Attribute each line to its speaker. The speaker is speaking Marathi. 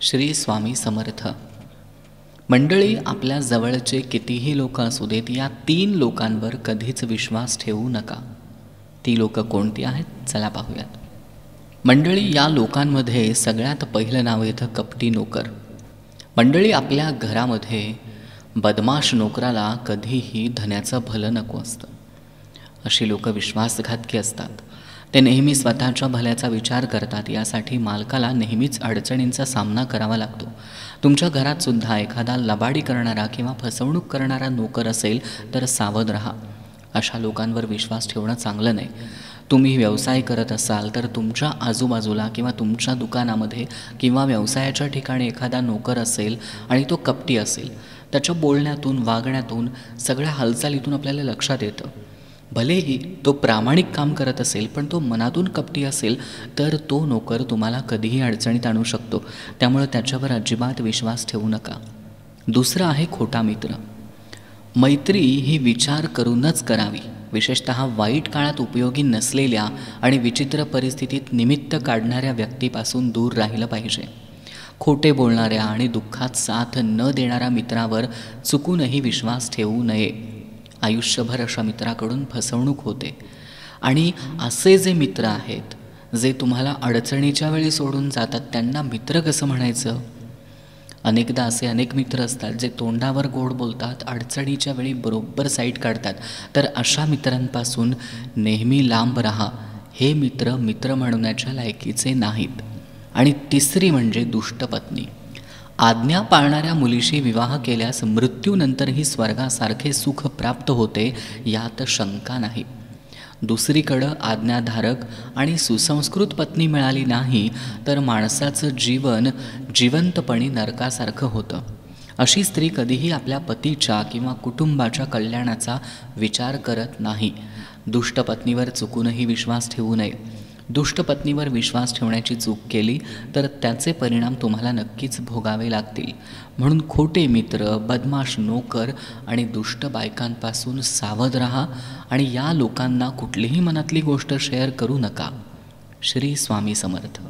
Speaker 1: श्री स्वामी समर्थ. मंडळी, आपल्या जवळचे कितीही लोक असू देत, या 3 लोकांवर कधीच विश्वास ठेवू नका. ती लोक कोणती आहेत, चला पाहूयात. मंडळी, या लोकांमध्ये सगळ्यात पहिलं नाव येतं कपटी नोकर. मंडळी, आपल्या घरामध्ये बदमाश नोकराला कधीही धन्याचं भलं नको असतं. अशी लोक विश्वासघातकी असतात. ते नेहमी स्वतःच्या भल्याचा विचार करतात. यासाठी मालकाला नेहमीच अडचणींचा सामना करावा लागतो. तुमच्या घरातसुद्धा एखादा लबाडी करणारा किंवा फसवणूक करणारा नोकर असेल तर सावध राहा. अशा लोकांवर विश्वास ठेवणं चांगलं नाही. तुम्ही व्यवसाय करत असाल तर तुमच्या आजूबाजूला किंवा तुमच्या दुकानामध्ये किंवा व्यवसायाच्या ठिकाणी एखादा नोकर असेल आणि तो कपटी असेल, त्याच्या बोलण्यातून, वागण्यातून, सगळ्या हालचालीतून आपल्याला लक्षात येतं. भलेही तो प्रामाणिक काम करत असेल, पण तो मनातून कपटी असेल तर तो नोकर तुम्हाला कधीही अडचणीत आणू शकतो. त्यामुळे त्याच्यावर अजिबात विश्वास ठेवू नका. दुसरं आहे खोटा मित्र. मैत्री ही विचार करूनच करावी. विशेषतः वाईट काळात उपयोगी नसलेल्या आणि विचित्र परिस्थितीत निमित्त काढणाऱ्या व्यक्तीपासून दूर राहिलं पाहिजे. खोटे बोलणाऱ्या आणि दुःखात साथ न देणाऱ्या मित्रावर चुकूनही विश्वास ठेवू नये. आयुष्यभर अशा मित्राकडून फसवणूक होते. आणि असे जे मित्र आहेत जे तुम्हाला अडचणीच्या वेळी सोडून जातात, त्यांना मित्र कसं म्हणायचं? अनेकदा असे अनेक मित्र असतात जे तोंडावर गोड बोलतात, अडचणीच्या वेळी बरोबर साईड काढतात. तर अशा मित्रांपासून नेहमी लांब राहा. हे मित्र मित्र म्हणण्याच्या लायकीचे नाहीत. आणि तिसरी म्हणजे दुष्ट पत्नी. आज्ञा पाळणाऱ्या मुलीशी विवाह केल्यास मृत्यूनंतरही स्वर्गासारखे सुख प्राप्त होते, यात शंका नाही. दुसरीकडं आज्ञाधारक आणि सुसंस्कृत पत्नी मिळाली नाही तर माणसाचं जीवन जिवंतपणी नरकासारखं होतं. अशी स्त्री कधीही आपल्या पतीच्या किंवा कुटुंबाच्या कल्याणाचा विचार करत नाही. दुष्ट पत्नीवर चुकूनही विश्वास ठेवू नये. दुष्ट पत्नीवर विश्वास ठेवण्याची चूक केली तर त्याचे परिणाम तुम्हाला नक्कीच भोगावे लागतील. म्हणून खोटे मित्र, बदमाश नोकर आणि दुष्ट बायकांपासून सावध राहा आणि या लोकांना कुठलीही मनातली गोष्ट शेअर करू नका. श्री स्वामी समर्थ.